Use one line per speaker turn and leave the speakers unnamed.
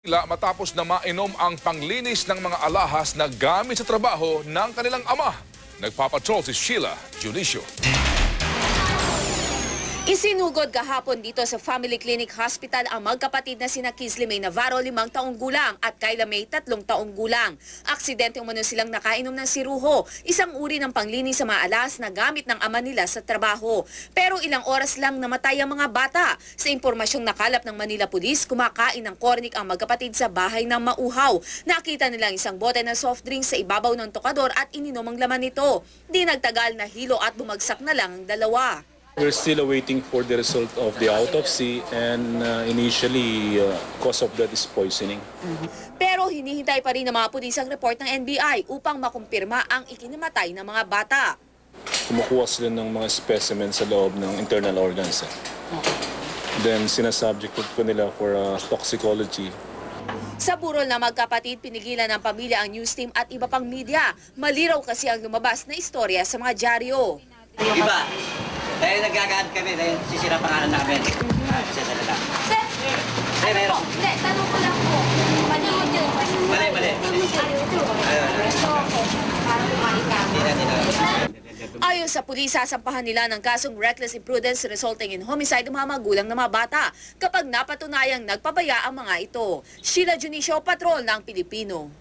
Matapos na mainom ang panglinis ng mga alahas na gamit sa trabaho ng kanilang ama. Nagpapatrol si Sheila Junicio.
Isinugod kahapon dito sa Family Clinic Hospital ang magkapatid na sina Kizly May Navarro, 5 taong gulang, at Kyla May, 3 taong gulang. Aksidente umano silang nakainom ng siruho, isang uri ng panglinis sa mga alas na gamit ng ama nila sa trabaho. Pero ilang oras lang namatay ang mga bata. Sa impormasyong nakalap ng Manila Police, kumakain ng cornic ang magkapatid sa bahay ng mauhaw. Nakita nilang isang bote ng soft drinks sa ibabaw ng tokador at ininom ang laman nito. Di nagtagal na hilo at bumagsak na lang ang dalawa.
We're still awaiting for the result of the autopsy and initially cause of death is poisoning.
Pero hinihintay pa rin ng mga pulis ang report ng NBI upang makumpirma ang ikinamatay ng mga bata.
Kumukuha sila ng mga specimens sa loob ng internal organs. Then sinasubject ko nila for toxicology.
Sa burol na magkapatid, pinigilan ng pamilya ang news team at iba pang media. Maliraw kasi ang lumabas na istorya sa mga dyaryo.
Iba. Dahil nagkakaat kami, dahil sisira pangalan namin. Siya sa lala.
Sir,
Meron.
hindi, tanong ko lang po. Mali yun.
Mali.
Ayon sa pulis, sasampahan nila ng kasong reckless imprudence resulting in homicide ng mga magulang ng mga bata kapag napatunayang nagpabaya ang mga ito. Sheila Junicio, Patrol ng Pilipino.